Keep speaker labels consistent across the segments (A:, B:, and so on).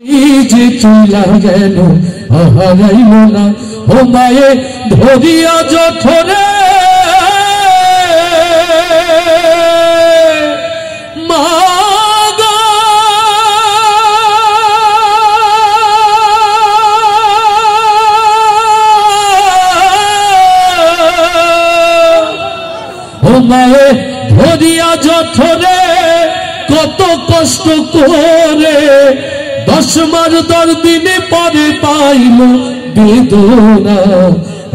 A: যে চুলা গেল হারাইল না ও মায়ে ধরিয়া যঠরে মা ও মায়ে ধরিয়া যঠরে কত কষ্ট করে 10 মাস 10 দিন পরে পাইল বেদনা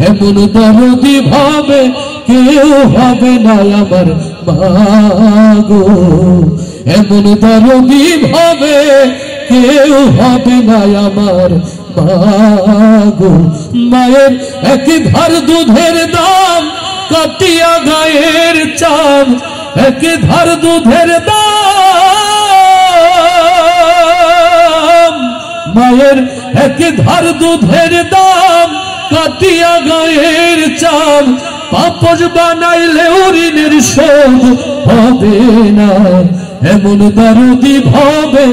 A: এমন দরদি ভাবে কেউ হবে না আমার মাগো এমন দরদি ভাবে কেউ হবে না আমার মাগো মায়ের এক ধার দুধের দাম কাটিয়া গায়ের চাঁদ এক ধার দুধের দাম মায়ের এক ধার দুধের দাম কাটিয়া গায়ের চাঁদ পাপস বানাইলে ঋণের শোধ হবে না এমন দরদি ভাবে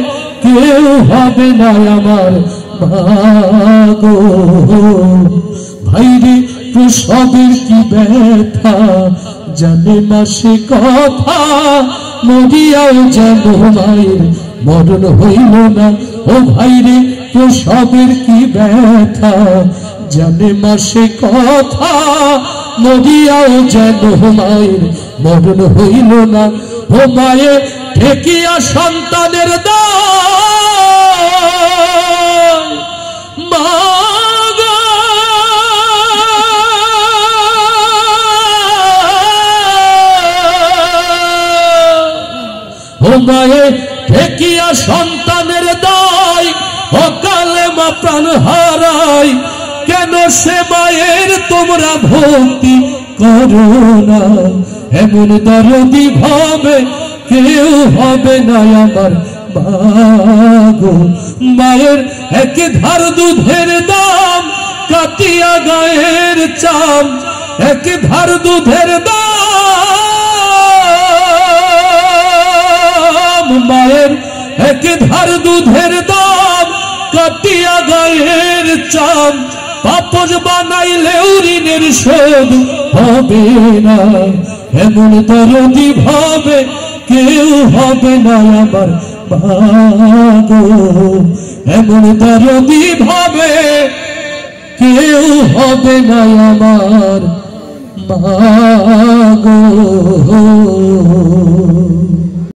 A: কেউ হবে না আমার মাগো ভাইরে প্রসবের কি ব্যথা জানে মাসে কথা মরিয়াও যেন মায়ের মরণ হইল না ও ভাইরে প্রসবের কি ব্যথা জানে মাসে কথা মরিয়াও যেন মায়ের মরণ হইল না ও মায়ে ঠেকিয়া সন্তানের দায় মা মায়ে ঠেকিয়া সন্তানের দায় অকালে মা প্রাণ হারায় কেন সে মায়ের তোমরা ভক্তি করো না এমন দরদি ভাবে কেউ হবে না আমার মাগো মায়ের এক ধার দুধের দাম কাটিয়া গায়ের চাম এক ধার দুধের দাম মায়ের এক ধার দুধের দাম কাটিয়া গায়ের চাম পাপস বানাইলে ঋণের শোধ হবে না এমন দরদি ভাবে কেউ হবে না আমার মাগো এমন দরদি ভাবে কেউ হবে না আমার মাগো।